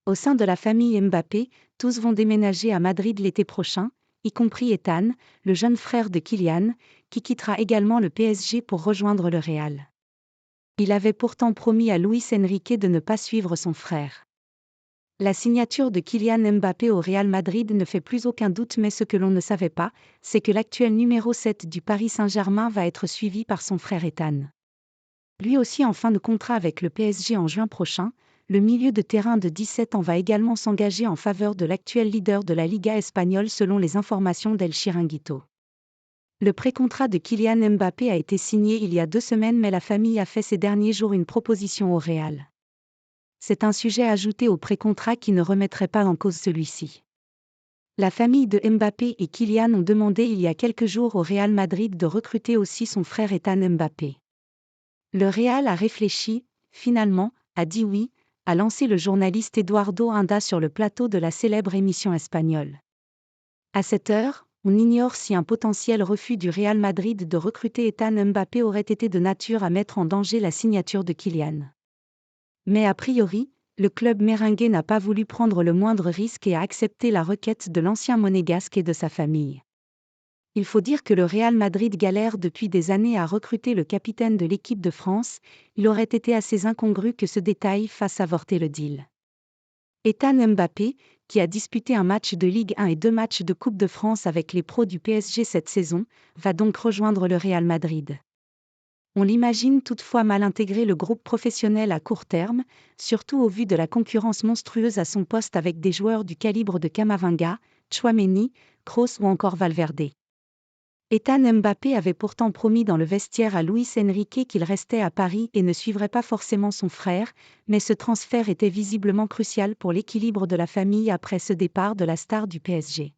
Au sein de la famille Mbappé, tous vont déménager à Madrid l'été prochain, y compris Ethan, le jeune frère de Kylian, qui quittera également le PSG pour rejoindre le Real. Il avait pourtant promis à Luis Enrique de ne pas suivre son frère. La signature de Kylian Mbappé au Real Madrid ne fait plus aucun doute, mais ce que l'on ne savait pas, c'est que l'actuel numéro 7 du Paris Saint-Germain va être suivi par son frère Ethan. Lui aussi en fin de contrat avec le PSG en juin prochain, le milieu de terrain de 17 ans va également s'engager en faveur de l'actuel leader de la Liga espagnole selon les informations d'El Chiringuito. Le pré-contrat de Kylian Mbappé a été signé il y a 2 semaines, mais la famille a fait ces derniers jours une proposition au Real. C'est un sujet ajouté au pré-contrat qui ne remettrait pas en cause celui-ci. La famille de Mbappé et Kylian ont demandé il y a quelques jours au Real Madrid de recruter aussi son frère Ethan Mbappé. Le Real a réfléchi, finalement, a dit oui, a lancé le journaliste Eduardo Inda sur le plateau de la célèbre émission espagnole. À cette heure, on ignore si un potentiel refus du Real Madrid de recruter Ethan Mbappé aurait été de nature à mettre en danger la signature de Kylian. Mais a priori, le club merengue n'a pas voulu prendre le moindre risque et a accepté la requête de l'ancien monégasque et de sa famille. Il faut dire que le Real Madrid galère depuis des années à recruter le capitaine de l'équipe de France, il aurait été assez incongru que ce détail fasse avorter le deal. Ethan Mbappé, qui a disputé un match de Ligue 1 et 2 matchs de Coupe de France avec les pros du PSG cette saison, va donc rejoindre le Real Madrid. On l'imagine toutefois mal intégrer le groupe professionnel à court terme, surtout au vu de la concurrence monstrueuse à son poste avec des joueurs du calibre de Camavinga, Tchouaméni, Kroos ou encore Valverde. Ethan Mbappé avait pourtant promis dans le vestiaire à Luis Enrique qu'il restait à Paris et ne suivrait pas forcément son frère, mais ce transfert était visiblement crucial pour l'équilibre de la famille après ce départ de la star du PSG.